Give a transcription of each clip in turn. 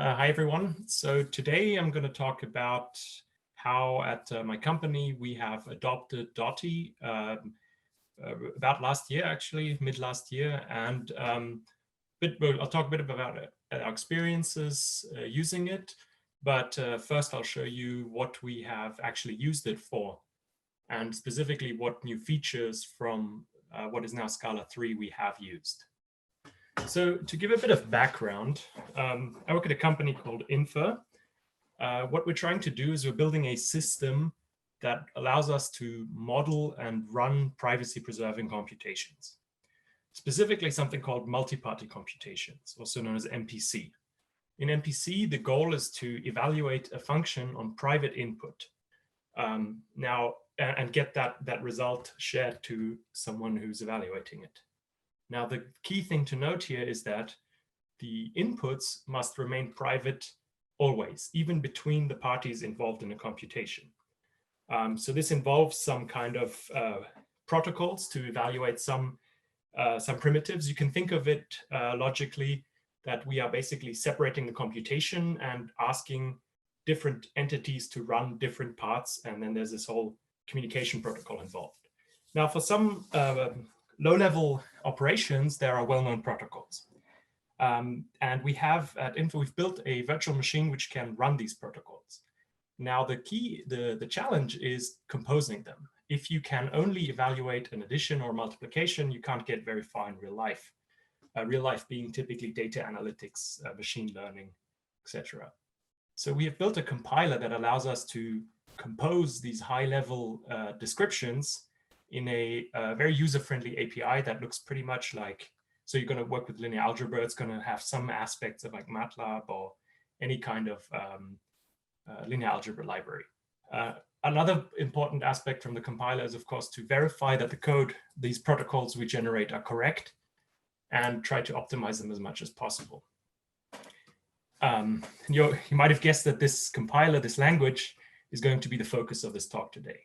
Hi, everyone. So today I'm going to talk about how at my company we have adopted Dotty about last year, actually, mid last year. And I'll talk a bit about our experiences using it. But first, I'll show you what we have actually used it for, and specifically what new features from what is now Scala 3 we have used. So to give a bit of background, I work at a company called Inpher. What we're trying to do is we're building a system that allows us to model and run privacy-preserving computations, specifically something called multi-party computations, also known as MPC. In MPC, the goal is to evaluate a function on private input and get that result shared to someone who's evaluating it. Now, the key thing to note here is that the inputs must remain private always, even between the parties involved in a computation. So this involves some kind of protocols to evaluate some primitives. You can think of it logically that we are basically separating the computation and asking different entities to run different parts, and then there's this whole communication protocol involved. Now, for some low-level operations, there are well-known protocols. And we have at Inpher, we've built a virtual machine which can run these protocols. Now, the challenge is composing them. If you can only evaluate an addition or multiplication, you can't get very far in real life. Real life being typically data analytics, machine learning, etc. So we have built a compiler that allows us to compose these high-level descriptions in a very user-friendly API that looks pretty much like, so you're going to work with linear algebra, it's going to have some aspects of like MATLAB or any kind of linear algebra library. Another important aspect from the compiler is, of course, to verify that the code, these protocols we generate are correct and try to optimize them as much as possible. You might have guessed that this compiler, this language, is going to be the focus of this talk today.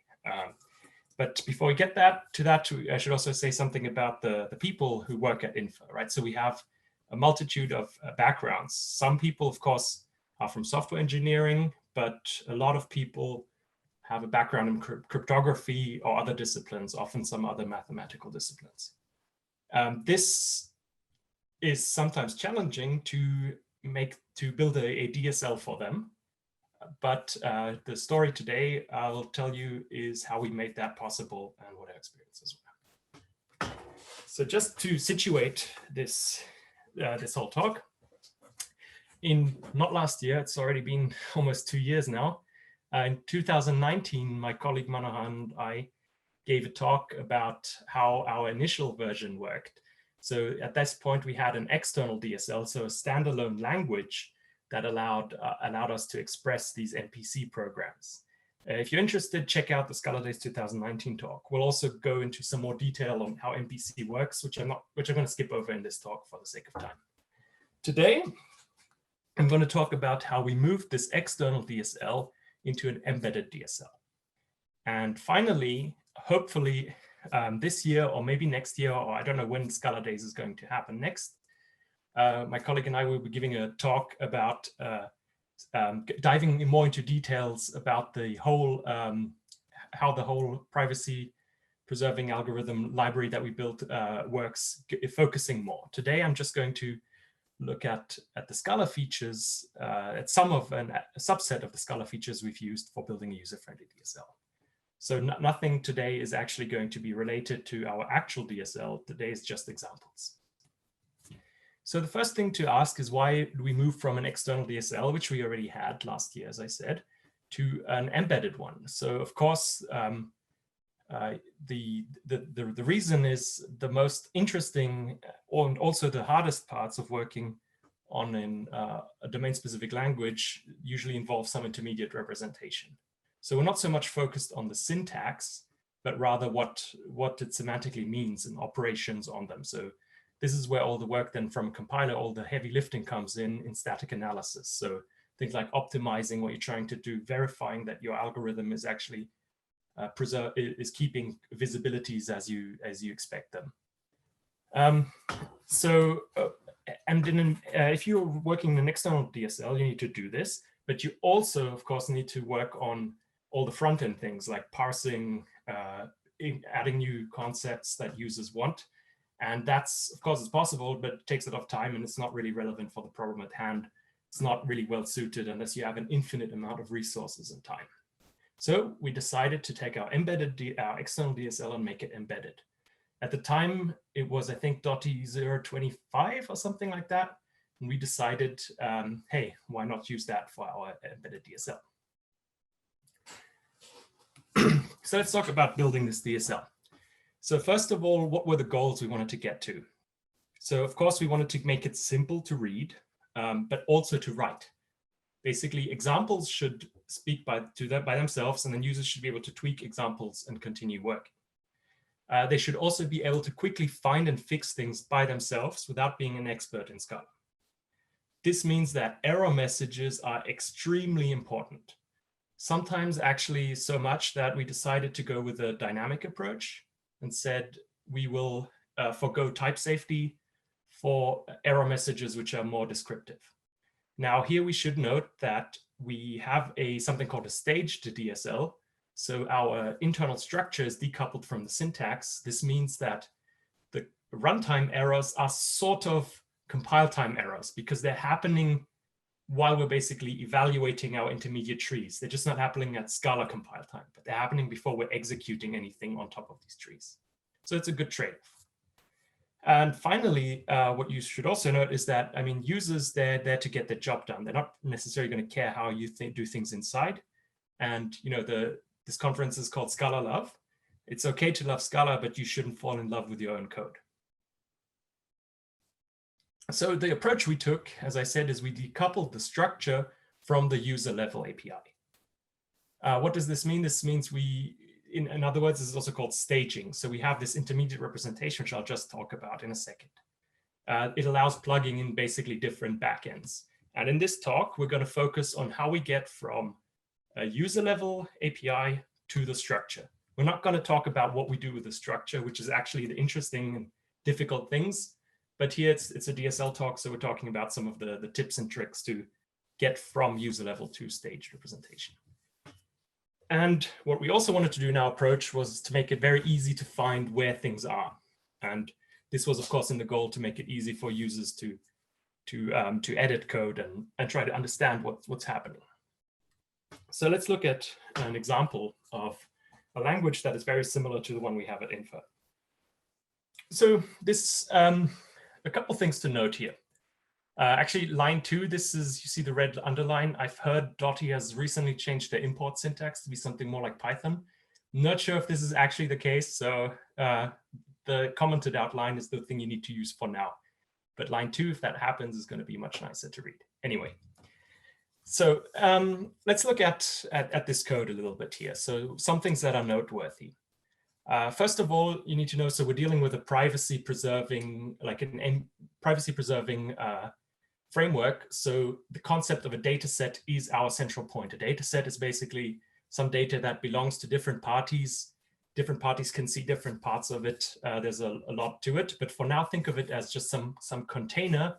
But before we get to that, I should also say something about the people who work at Inpher, right? So we have a multitude of backgrounds. Some people, of course, are from software engineering, but a lot of people have a background in cryptography or other disciplines, often some other mathematical disciplines. This is sometimes challenging to build a DSL for them. But the story today I'll tell you is how we made that possible and what our experiences were. So just to situate this whole talk, not last year, it's already been almost 2 years now. In 2019, my colleague Manohar and I gave a talk about how our initial version worked. So at this point, we had an external DSL, so a standalone language that allowed us to express these MPC programs. If you're interested, check out the Scala Days 2019 talk. We'll also go into some more detail on how MPC works, which I'm going to skip over in this talk for the sake of time. Today, I'm going to talk about how we moved this external DSL into an embedded DSL. And finally, hopefully this year or maybe next year, or I don't know when Scala Days is going to happen next, my colleague and I will be giving a talk about diving more into details about the whole, how the whole privacy preserving algorithm library that we built works, focusing more. Today, I'm just going to look at the Scala features, at a subset of the Scala features we've used for building a user-friendly DSL. So nothing today is actually going to be related to our actual DSL. Today is just examples. So the first thing to ask is why do we move from an external DSL, which we already had last year, as I said, to an embedded one? So of course, the reason is the most interesting and also the hardest parts of working on a domain-specific language usually involve some intermediate representation. So we're not so much focused on the syntax, but rather what it semantically means and operations on them. So this is where all the work then from a compiler, all the heavy lifting comes in static analysis. So things like optimizing what you're trying to do, verifying that your algorithm is actually keeping visibilities as you expect them. if you're working in an external DSL, you need to do this, but you also, of course, need to work on all the front-end things like parsing, adding new concepts that users want. And that's, of course, it's possible, but it takes a lot of time and it's not really relevant for the problem at hand. It's not really well suited unless you have an infinite amount of resources and time. So we decided to take our external DSL and make it embedded. At the time, it was, I think, Dotty 0.25 or something like that. And we decided, hey, why not use that for our embedded DSL? So let's talk about building this DSL. So first of all, what were the goals we wanted to get to? So of course, we wanted to make it simple to read, but also to write. Basically, examples should speak by themselves, and then users should be able to tweak examples and continue working. They should also be able to quickly find and fix things by themselves without being an expert in Scala. This means that error messages are extremely important. Sometimes actually so much that we decided to go with a dynamic approach and said we will forgo type safety for error messages which are more descriptive. Now here we should note that we have something called a staged DSL. So our internal structure is decoupled from the syntax. This means that the runtime errors are sort of compile time errors because they're happening while we're basically evaluating our intermediate trees. They're just not happening at Scala compile time, but they're happening before we're executing anything on top of these trees. So it's a good trade-off. And finally, what you should also note is that, I mean, users, they're there to get their job done. They're not necessarily going to care how you do things inside. And, you know, this conference is called Scala Love. It's okay to love Scala, but you shouldn't fall in love with your own code. So the approach we took, as I said, is we decoupled the structure from the user level API. What does this mean? This means in other words, this is also called staging. So we have this intermediate representation, which I'll just talk about in a second. It allows plugging in basically different backends. And in this talk, we're going to focus on how we get from a user level API to the structure. We're not going to talk about what we do with the structure, which is actually the interesting and difficult things. But here it's a DSL talk, so we're talking about some of the tips and tricks to get from user level to staged representation. And what we also wanted to do in our approach was to make it very easy to find where things are. And this was, of course, in the goal to make it easy for users to edit code and try to understand what's happening. So let's look at an example of a language that is very similar to the one we have at Infer. So this, a couple things to note here. Actually, line 2, this is, you see the red underline. I've heard Dotty has recently changed their import syntax to be something more like Python. I'm not sure if this is actually the case. So the commented out line is the thing you need to use for now. But line 2, if that happens, is going to be much nicer to read. Anyway, so let's look at this code a little bit here. So some things that are noteworthy. First of all, you need to know, so we're dealing with a privacy-preserving, framework. So the concept of a data set is our central point. A data set is basically some data that belongs to different parties. Different parties can see different parts of it. There's a lot to it, but for now, think of it as just some container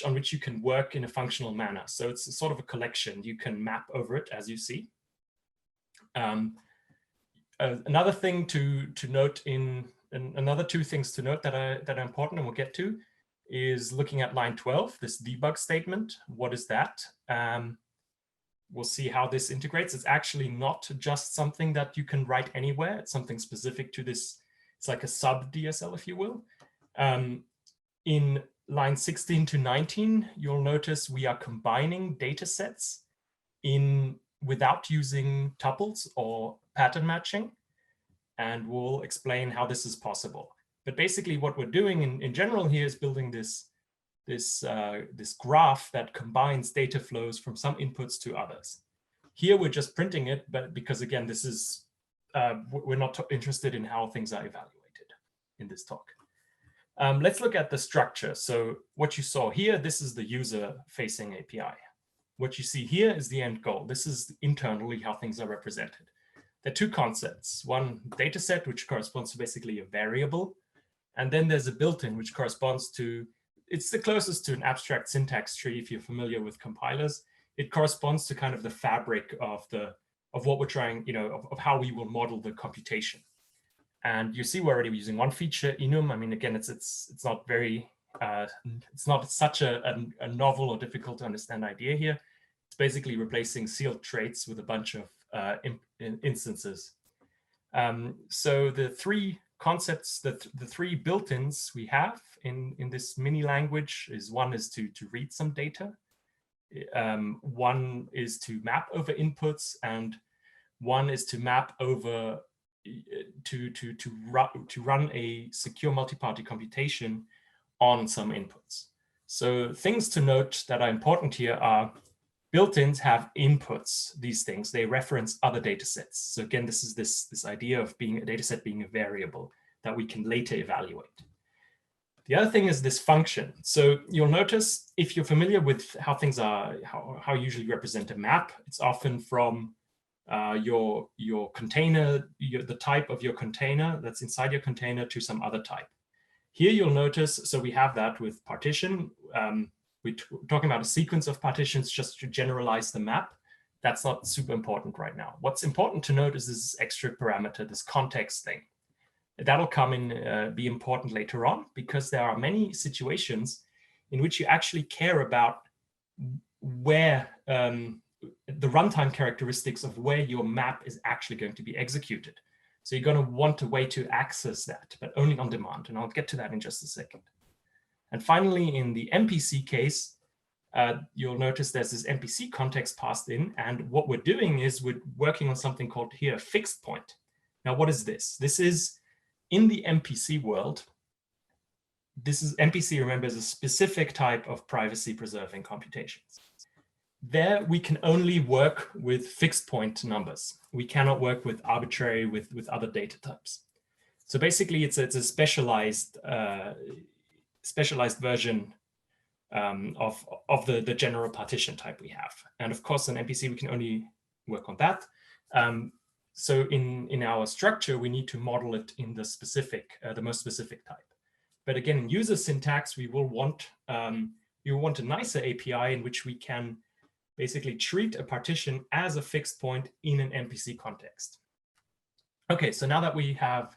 on which you can work in a functional manner. So it's a sort of a collection. You can map over it, as you see. Another thing to note another two things to note that are important and we'll get to is looking at line 12, this debug statement. What is that? We'll see how this integrates. It's actually not just something that you can write anywhere. It's something specific to this. It's like a sub DSL, if you will. In line 16 to 19, you'll notice we are combining data sets without using tuples or pattern matching. And we'll explain how this is possible. But basically what we're doing in general here is building this graph that combines data flows from some inputs to others. Here we're just printing it, but because again, this is, we're not interested in how things are evaluated in this talk. Let's look at the structure. So what you saw here, this is the user-facing API. What you see here is the end goal. This is internally how things are represented. There are two concepts. One, data set, which corresponds to basically a variable. And then there's a built-in, which corresponds to it's the closest to an abstract syntax tree if you're familiar with compilers. It corresponds to kind of the fabric of what we're trying, of how we will model the computation. And you see we're already using one feature, enum. I mean, again, it's not very it's not such a novel or difficult to understand idea here. It's basically replacing sealed traits with a bunch of instances. So the three concepts, the three built-ins we have in this mini language is one is to read some data. One is to map over inputs, and one is to map over to run a secure multi-party computation on some inputs. So things to note that are important here are built-ins have inputs. These things, they reference other data sets. So again, this is this idea of being a data set being a variable that we can later evaluate. The other thing is this function. So you'll notice if you're familiar with how things are, how you usually represent a map, it's often from your container, the type of your container that's inside your container to some other type. Here you'll notice, so we have that with partition. We're talking about a sequence of partitions just to generalize the map. That's not super important right now. What's important to note is this extra parameter, this context thing. That'll come in, be important later on, because there are many situations in which you actually care about where the runtime characteristics of where your map is actually going to be executed. So you're going to want a way to access that, but only on demand. And I'll get to that in just a second. And finally, in the MPC case, you'll notice there's this MPC context passed in. And what we're doing is we're working on something called here fixed point. Now, what is this? This is in the MPC world. This is MPC, remember, is a specific type of privacy preserving computations. There, we can only work with fixed point numbers. We cannot work with arbitrary, with other data types. So basically, it's a specialized version of the general partition type we have. And of course, in MPC, we can only work on that. So in our structure, we need to model it in the specific, the most specific type. But again, in user syntax, we will want a nicer API in which we can basically treat a partition as a fixed point in an MPC context. Okay, so now that we have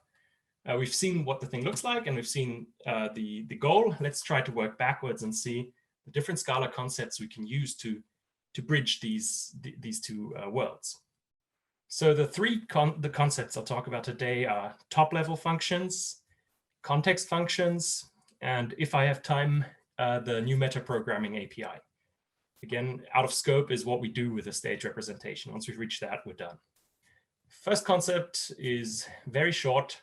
we've seen what the thing looks like and we've seen the goal, let's try to work backwards and see the different Scala concepts we can use to bridge these two worlds. So the concepts I'll talk about today are top-level functions, context functions, and if I have time, the new metaprogramming API. Again, out of scope is what we do with a stage representation. Once we've reached that, we're done. First concept is very short.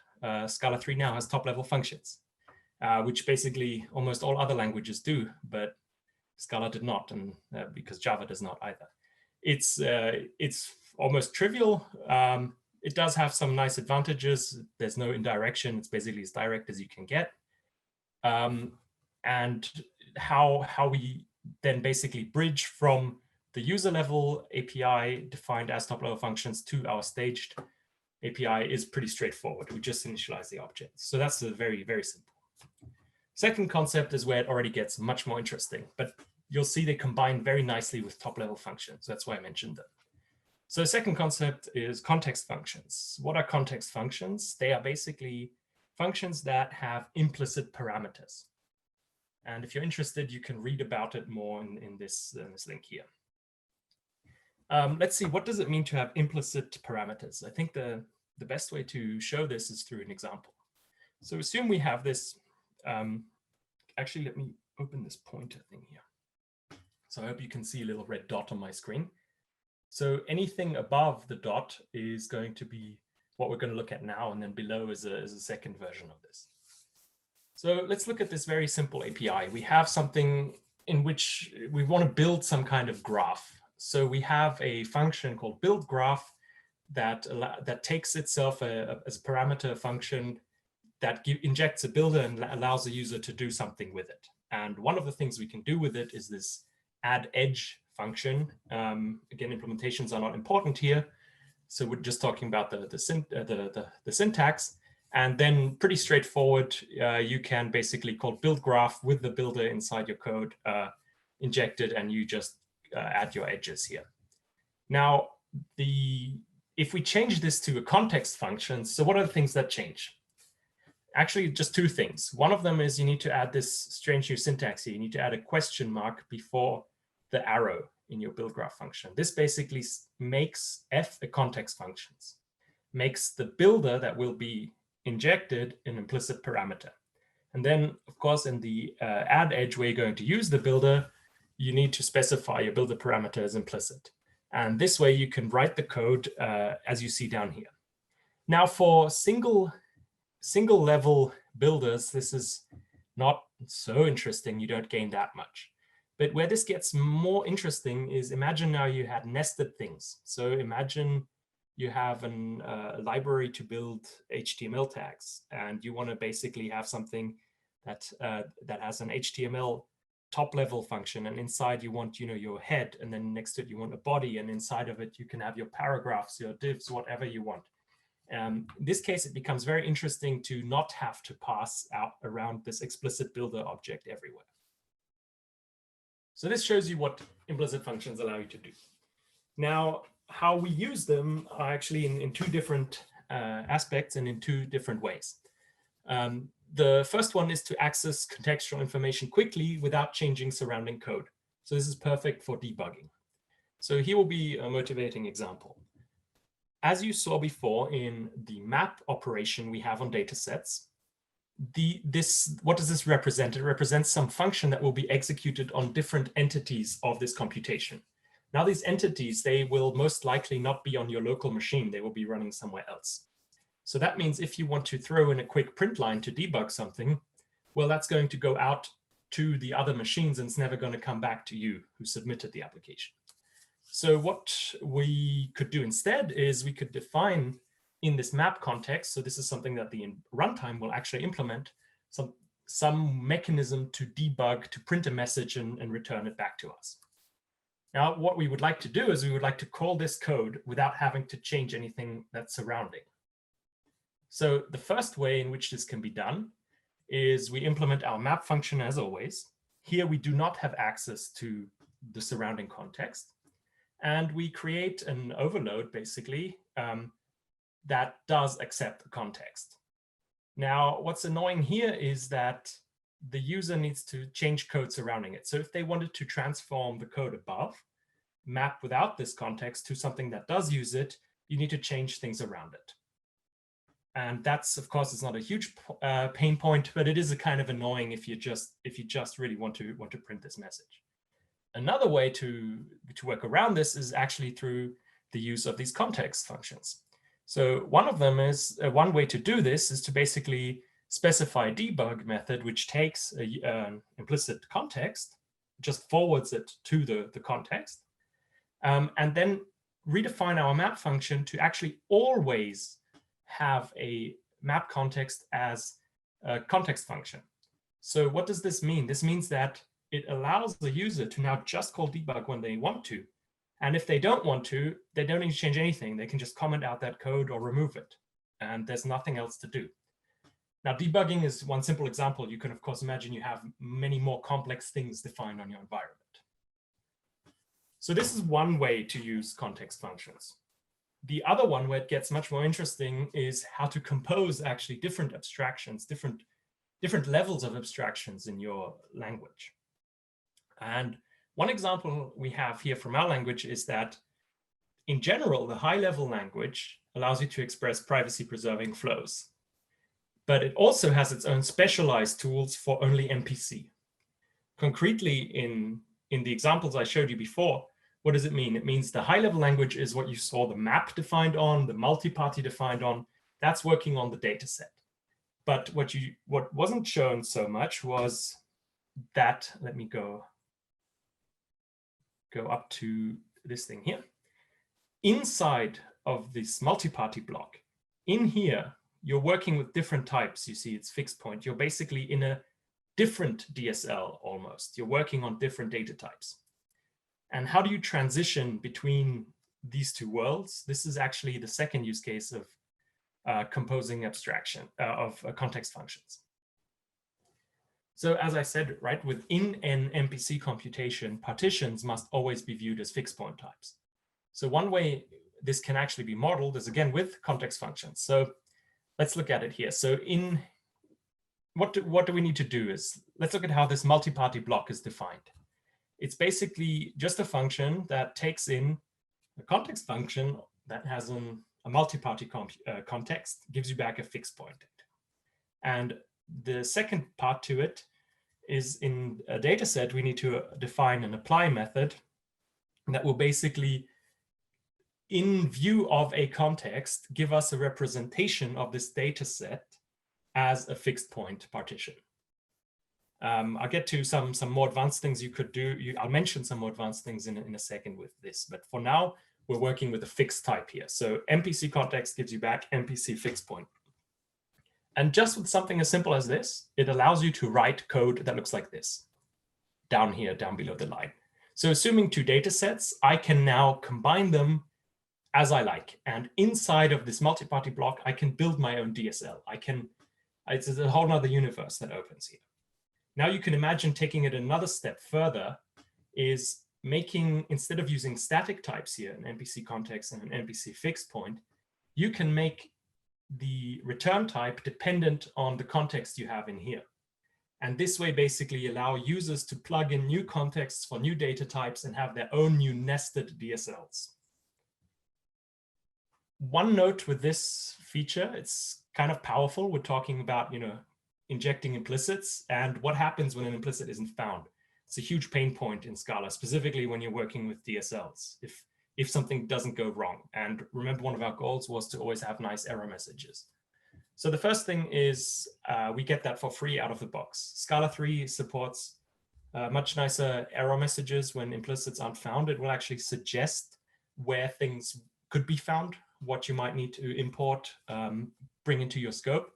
Scala 3 now has top-level functions, which basically almost all other languages do, but Scala did not, and because Java does not either. It's almost trivial. It does have some nice advantages. There's no indirection. It's basically as direct as you can get. And how we then basically bridge from the user level API defined as top level functions to our staged API is pretty straightforward. We just initialize the objects. So that's very, very simple. Second concept is where it already gets much more interesting, but you'll see they combine very nicely with top level functions. That's why I mentioned them. So the second concept is context functions. What are context functions? They are basically functions that have implicit parameters. And if you're interested, you can read about it more in this link here. Let's see, what does it mean to have implicit parameters? I think the best way to show this is through an example. So assume we have this. Actually, let me open this pointer thing here. So I hope you can see a little red dot on my screen. So anything above the dot is going to be what we're going to look at now, and then below is a second version of this. So let's look at this very simple API. We have something in which we want to build some kind of graph. So we have a function called build graph that takes itself as a parameter function that injects a builder and allows the user to do something with it. And one of the things we can do with it is this add edge function. Again, implementations are not important here. So we're just talking about the syntax. And then pretty straightforward, you can basically call build graph with the builder inside your code injected, and you just add your edges here. Now, if we change this to a context function, so what are the things that change? Actually, just two things. One of them is you need to add this strange new syntax here. You need to add a question mark before the arrow in your build graph function. This basically makes f a context function, makes the builder that will be injected an implicit parameter. And then, of course, in the add edge where you're going to use the builder, you need to specify your builder parameter as implicit. And this way you can write the code as you see down here. Now, for single level builders, this is not so interesting. You don't gain that much. But where this gets more interesting is, imagine now you had nested things. So imagine you have a library to build HTML tags, and you want to basically have something that has an HTML top level function, and inside you want your head, and then next to it you want a body, and inside of it you can have your paragraphs, your divs, whatever you want. In this case, it becomes very interesting to not have to pass out around this explicit builder object everywhere. So this shows you what implicit functions allow you to do. Now, how we use them are actually in two different aspects and in two different ways. The first one is to access contextual information quickly without changing surrounding code. So this is perfect for debugging. So here will be a motivating example. As you saw before in the map operation we have on data sets, what does this represent? It represents some function that will be executed on different entities of this computation. Now, these entities, they will most likely not be on your local machine. They will be running somewhere else. So that means if you want to throw in a quick print line to debug something, well, that's going to go out to the other machines and it's never going to come back to you who submitted the application. So what we could do instead is we could define in this map context, so this is something that the runtime will actually implement, some mechanism to debug, to print a message and return it back to us. Now, what we would like to do is we would like to call this code without having to change anything that's surrounding. So the first way in which this can be done is we implement our map function as always. Here we do not have access to the surrounding context. And we create an overload, basically, that does accept the context. Now, what's annoying here is that the user needs to change code surrounding it. So if they wanted to transform the code above, map without this context to something that does use it, you need to change things around it. And that's, of course, it's not a huge pain point, but it is a kind of annoying if you just really want to print this message. Another way to work around this is actually through the use of these context functions. So one of them is, one way to do this is to basically specify a debug method, which takes an implicit context, just forwards it to the context, and then redefine our map function to actually always have a map context as a context function. So what does this mean? This means that it allows the user to now just call debug when they want to. And if they don't want to, they don't need to change anything. They can just comment out that code or remove it. And there's nothing else to do. Now, debugging is one simple example. You can, of course, imagine you have many more complex things defined on your environment. So this is one way to use context functions. The other one where it gets much more interesting is how to compose actually different abstractions, different levels of abstractions in your language. And one example we have here from our language is that, in general, the high-level language allows you to express privacy-preserving flows. But it also has its own specialized tools for only MPC. Concretely, in the examples I showed you before, what does it mean? It means the high-level language is what you saw the map defined on, the multiparty defined on. That's working on the data set. But what wasn't shown so much was that, let me go up to this thing here. Inside of this multiparty block, in here, you're working with different types. You see it's fixed point. You're basically in a different DSL almost. You're working on different data types. And how do you transition between these two worlds? This is actually the second use case of composing abstraction of context functions. So as I said, right, within an MPC computation, partitions must always be viewed as fixed point types. So one way this can actually be modeled is, again, with context functions. So let's look at it here. So what do we need to do is, let's look at how this multi-party block is defined. It's basically just a function that takes in a context function that has a multi-party context, gives you back a fixed point. And the second part to it is, in a data set, we need to define an apply method that will basically, in view of a context, give us a representation of this data set as a fixed point partition. I'll get to some more advanced things you could do. I'll mention some more advanced things in a second with this, but for now, we're working with a fixed type here. So MPC context gives you back MPC fixed point. And just with something as simple as this, it allows you to write code that looks like this, down here, down below the line. So assuming two data sets, I can now combine them as I like. And inside of this multi-party block, I can build my own DSL. It's a whole nother universe that opens here. Now you can imagine taking it another step further, is making, instead of using static types here, an MPC context and an MPC fixed point, you can make the return type dependent on the context you have in here. And this way basically allow users to plug in new contexts for new data types and have their own new nested DSLs. One note with this feature, it's kind of powerful. We're talking about, injecting implicits and what happens when an implicit isn't found. It's a huge pain point in Scala, specifically when you're working with DSLs, if something doesn't go wrong. And remember, one of our goals was to always have nice error messages. So the first thing is we get that for free out of the box. Scala 3 supports much nicer error messages when implicits aren't found. It will actually suggest where things could be found, what you might need to import, bring into your scope.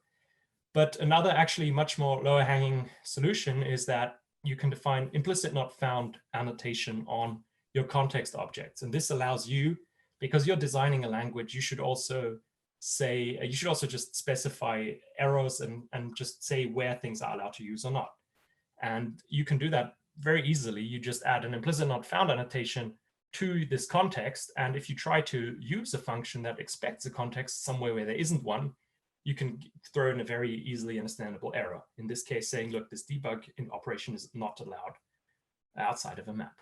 But another actually much more lower hanging solution is that you can define implicit not found annotation on your context objects. And this allows you, because you're designing a language, you should also say, you should also just specify errors and just say where things are allowed to use or not. And you can do that very easily. You just add an implicit not found annotation to this context. And if you try to use a function that expects a context somewhere where there isn't one, you can throw in a very easily understandable error. In this case, saying, look, this debug operation is not allowed outside of a map.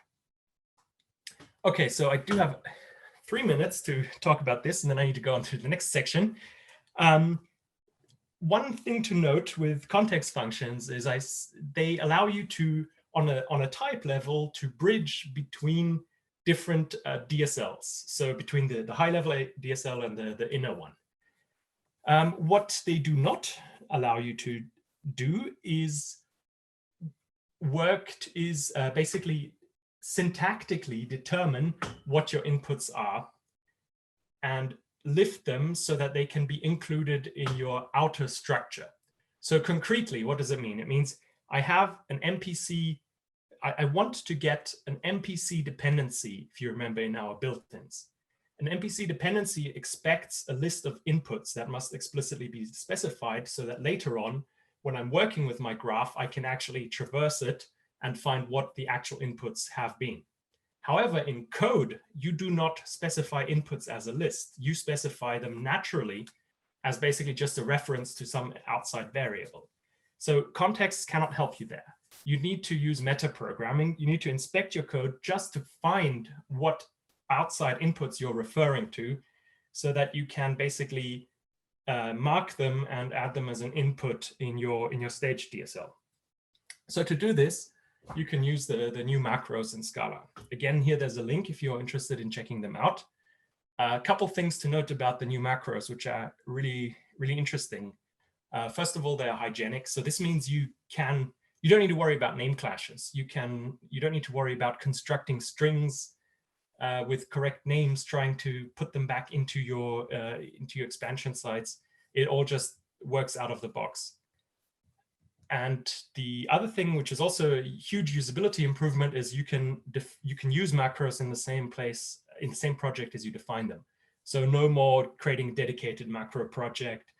Okay, so I do have 3 minutes to talk about this, and then I need to go on to the next section. One thing to note with context functions is they allow you to, on a type level, to bridge between different DSLs. So between the high-level DSL and the inner one. What they do not allow you to do is basically syntactically determine what your inputs are and lift them so that they can be included in your outer structure. So concretely, what does it mean? It means I have an MPC. I want to get an MPC dependency, if you remember in our built-ins. An MPC dependency expects a list of inputs that must explicitly be specified so that later on, when I'm working with my graph, I can actually traverse it and find what the actual inputs have been. However, in code, you do not specify inputs as a list. You specify them naturally as basically just a reference to some outside variable. So contexts cannot help you there. You need to use metaprogramming. You need to inspect your code just to find what outside inputs you're referring to so that you can basically mark them and add them as an input in your stage DSL. So to do this, you can use the new macros in Scala. Again, here there's a link if you're interested in checking them out. A couple things to note about the new macros, which are really, really interesting. First of all, they're hygienic. So this means you don't need to worry about name clashes. You don't need to worry about constructing strings with correct names, trying to put them back into your expansion sites. It all just works out of the box. And the other thing, which is also a huge usability improvement, is you can use macros in the same place, in the same project as you define them. So no more creating dedicated macro project,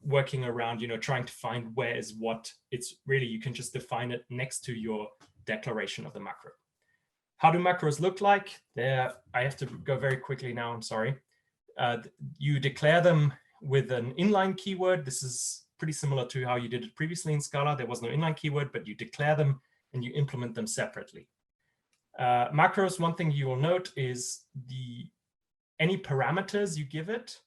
working around, trying to find where is what. It's really, you can just define it next to your declaration of the macro. How do macros look like? There, I have to go very quickly now, I'm sorry. You declare them with an inline keyword. This is pretty similar to how you did it previously in Scala. There was no inline keyword, but you declare them and you implement them separately. Macros, one thing you will note is any parameters you give it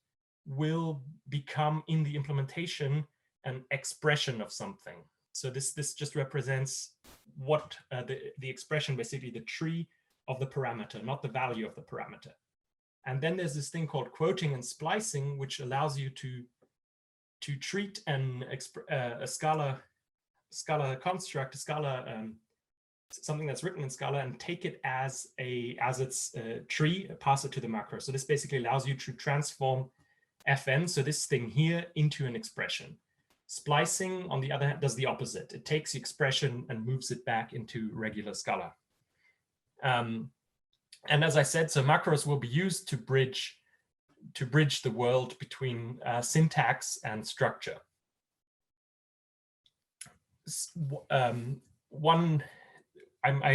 will become in the implementation an expression of something. So this just represents what the expression, basically the tree of the parameter, not the value of the parameter. And then there's this thing called quoting and splicing, which allows you to treat a Scala construct, something that's written in Scala, and take it as its tree, pass it to the macro. So this basically allows you to transform fn, so this thing here, into an expression. Splicing, on the other hand, does the opposite. It takes the expression and moves it back into regular Scala. And as I said, so macros will be used to bridge the world between syntax and structure. I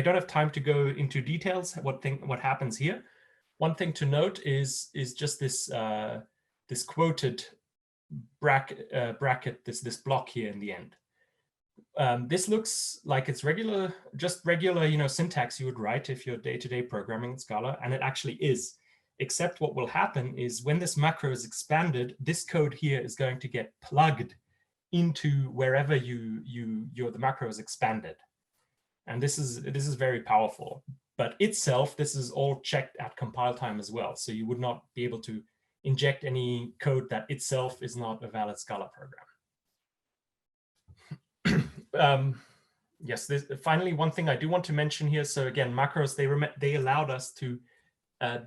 don't have time to go into details what happens here. One thing to note is just this this quoted bracket, this block here in the end. This looks like it's regular syntax you would write if you're day-to-day programming in Scala, and it actually is. Except what will happen is when this macro is expanded, this code here is going to get plugged into wherever the macro is expanded. And this is very powerful. But itself, this is all checked at compile time as well. So you would not be able to inject any code that itself is not a valid Scala program. Yes, finally, one thing I do want to mention here. So again, macros, they allowed us to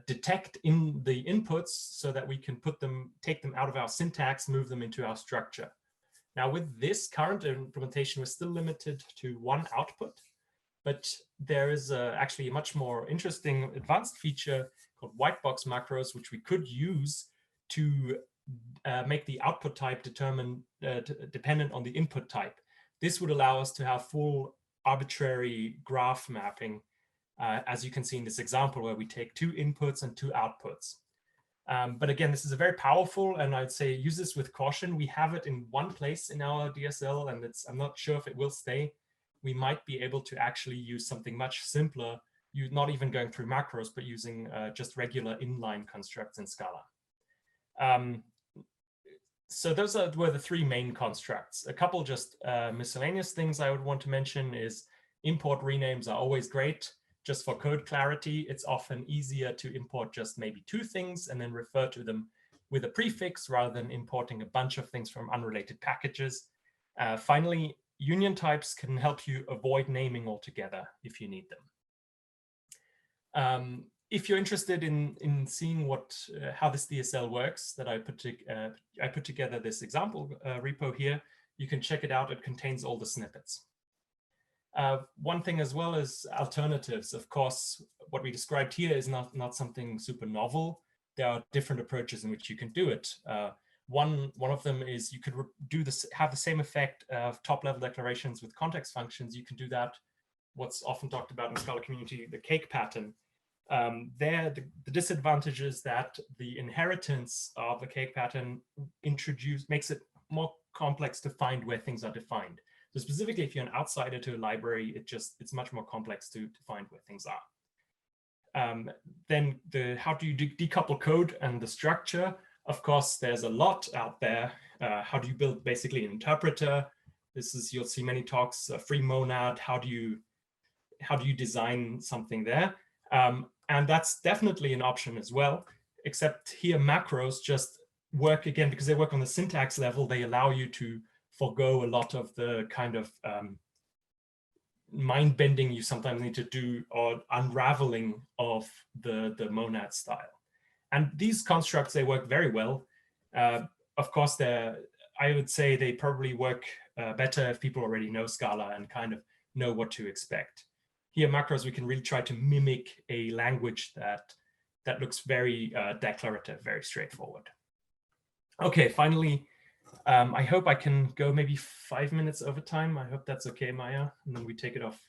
detect in the inputs so that we can take them out of our syntax, move them into our structure. Now with this current implementation, we're still limited to one output, but there is actually a much more interesting advanced feature called Whitebox Macros, which we could use to make the output type dependent on the input type. This would allow us to have full arbitrary graph mapping, as you can see in this example, where we take 2 inputs and 2 outputs. But again, this is a very powerful, and I'd say use this with caution. We have it in one place in our DSL, and I'm not sure if it will stay. We might be able to actually use something much simpler, not even going through macros, but using just regular inline constructs in Scala. So those were the 3 main constructs. A couple just miscellaneous things I would want to mention is import renames are always great. Just for code clarity, it's often easier to import just maybe 2 things and then refer to them with a prefix rather than importing a bunch of things from unrelated packages. Finally, union types can help you avoid naming altogether if you need them. If you're interested in seeing how this DSL works, that I put together this example repo here, you can check it out. It contains all the snippets. One thing as well is alternatives. Of course, what we described here is not something super novel. There are different approaches in which you can do it. One of them is you could have the same effect of top-level declarations with context functions. You can do that. What's often talked about in the Scala community, the cake pattern. The disadvantage is that the inheritance of the cake pattern makes it more complex to find where things are defined. So specifically, if you're an outsider to a library, it's much more complex to find where things are. Then how do you decouple code and the structure? Of course, there's a lot out there. How do you build basically an interpreter? You'll see many talks, free monad. How do you design something there? And that's definitely an option as well, except here macros just work, again, because they work on the syntax level, they allow you to forego a lot of the kind of mind bending you sometimes need to do, or unraveling of the monad style. And these constructs, they work very well. Of course, I would say they probably work better if people already know Scala and kind of know what to expect. Here, macros, we can really try to mimic a language that that looks very declarative, very straightforward. Okay, finally, I hope I can go maybe 5 minutes over time. I hope that's okay, Maya, and then we take it off.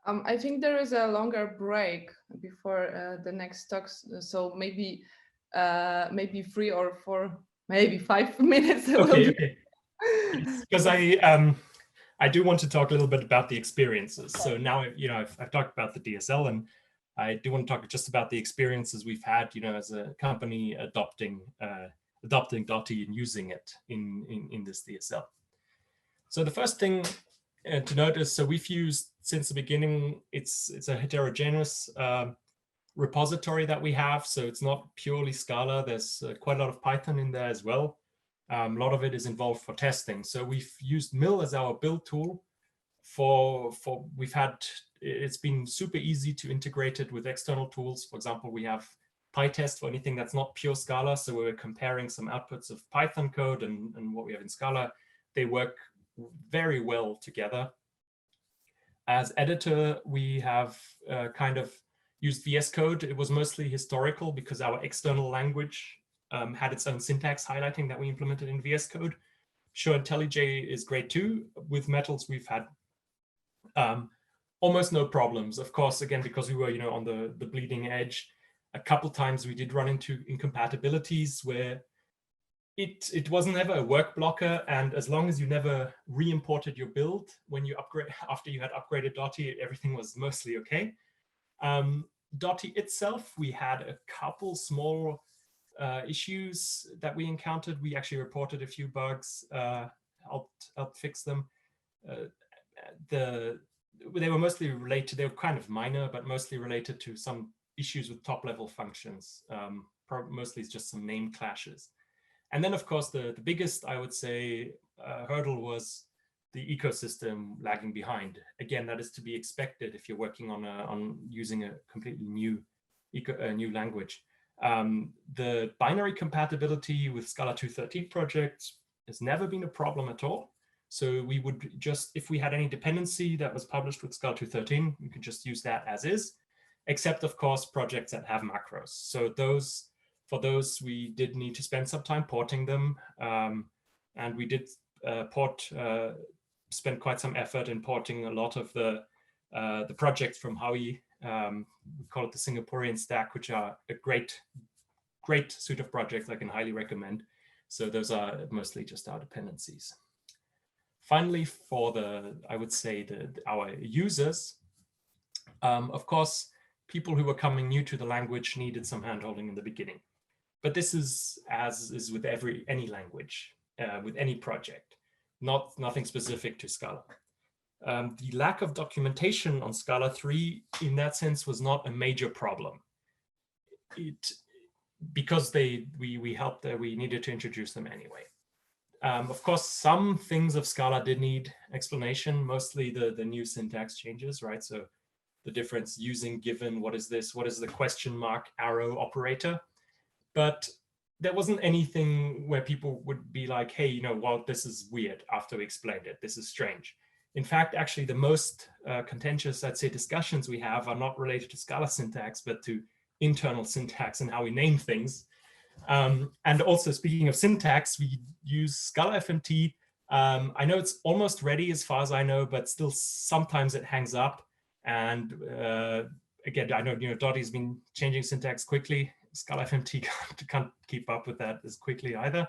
I think there is a longer break before the next talks, so maybe 3 or 4, maybe 5 minutes. Okay, okay. Yes, because I do want to talk a little bit about the experiences. So now, I've talked about the DSL, and I do want to talk just about the experiences we've had, as a company adopting Dotty and using it in this DSL. So the first thing to notice, so we've used since the beginning, it's a heterogeneous repository that we have. So it's not purely Scala. There's quite a lot of Python in there as well. A lot of it is involved for testing. So we've used Mill as our build tool it's been super easy to integrate it with external tools. For example, we have PyTest for anything that's not pure Scala. So we're comparing some outputs of Python code and what we have in Scala. They work very well together. As editor, we have kind of used VS Code. It was mostly historical because our external language had its own syntax highlighting that we implemented in VS Code. Sure, IntelliJ is great too. With Metals, we've had almost no problems. Of course, again, because we were on the bleeding edge, a couple times we did run into incompatibilities where it wasn't ever a work blocker, and as long as you never re-imported your build when you upgrade after you had upgraded Dotty, everything was mostly okay. Dotty itself, we had a couple small issues that we encountered. We actually reported a few bugs, helped fix them. They were mostly related, they were kind of minor, but mostly related to some issues with top-level functions. Mostly it's just some name clashes. And then, of course, the biggest, I would say, hurdle was the ecosystem lagging behind. Again, that is to be expected if you're working on using a completely new language. The binary compatibility with Scala 2.13 projects has never been a problem at all. So we would just, if we had any dependency that was published with Scala 2.13, we could just use that as is, except, of course, projects that have macros. So for those, we did need to spend some time porting them. And we did spend quite some effort in porting a lot of the projects from Howie. We call it the Singaporean stack, which are a great suite of projects I can highly recommend. So those are mostly just our dependencies. Finally, for I would say our users, of course, people who were coming new to the language needed some handholding in the beginning. But this is as is with any language, with any project, nothing specific to Scala. The lack of documentation on Scala 3 in that sense was not a major problem. Because we helped, we needed to introduce them anyway. Of course, some things of Scala did need explanation, mostly the new syntax changes, right? So the difference using given, what is this? What is the question mark arrow operator? But there wasn't anything where people would be like, hey, well, this is weird after we explained it. This is strange. In fact, actually, the most contentious, I'd say, discussions we have are not related to Scala syntax, but to internal syntax and how we name things. And also, speaking of syntax, we use Scala FMT. I know it's almost ready as far as I know, but still sometimes it hangs up. And again, I know Dotty's been changing syntax quickly. Scala FMT can't keep up with that as quickly either.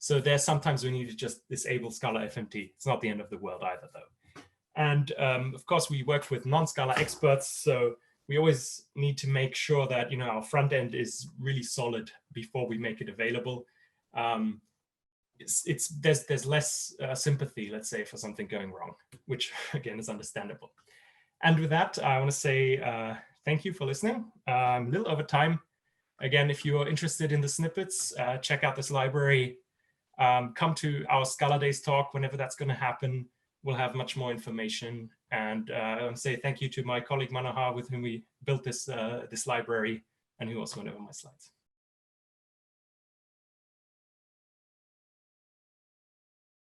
So there's sometimes we need to just disable Scala FMT. It's not the end of the world either, though. And of course, we work with non-Scala experts, so we always need to make sure that our front end is really solid before we make it available. There's less sympathy, let's say, for something going wrong, which again is understandable. And with that, I want to say thank you for listening. A little over time. Again, if you're interested in the snippets, check out this library. Come to our Scala Days talk whenever that's going to happen. We'll have much more information. And I want to say thank you to my colleague Manohar, with whom we built this library, and who also went over my slides.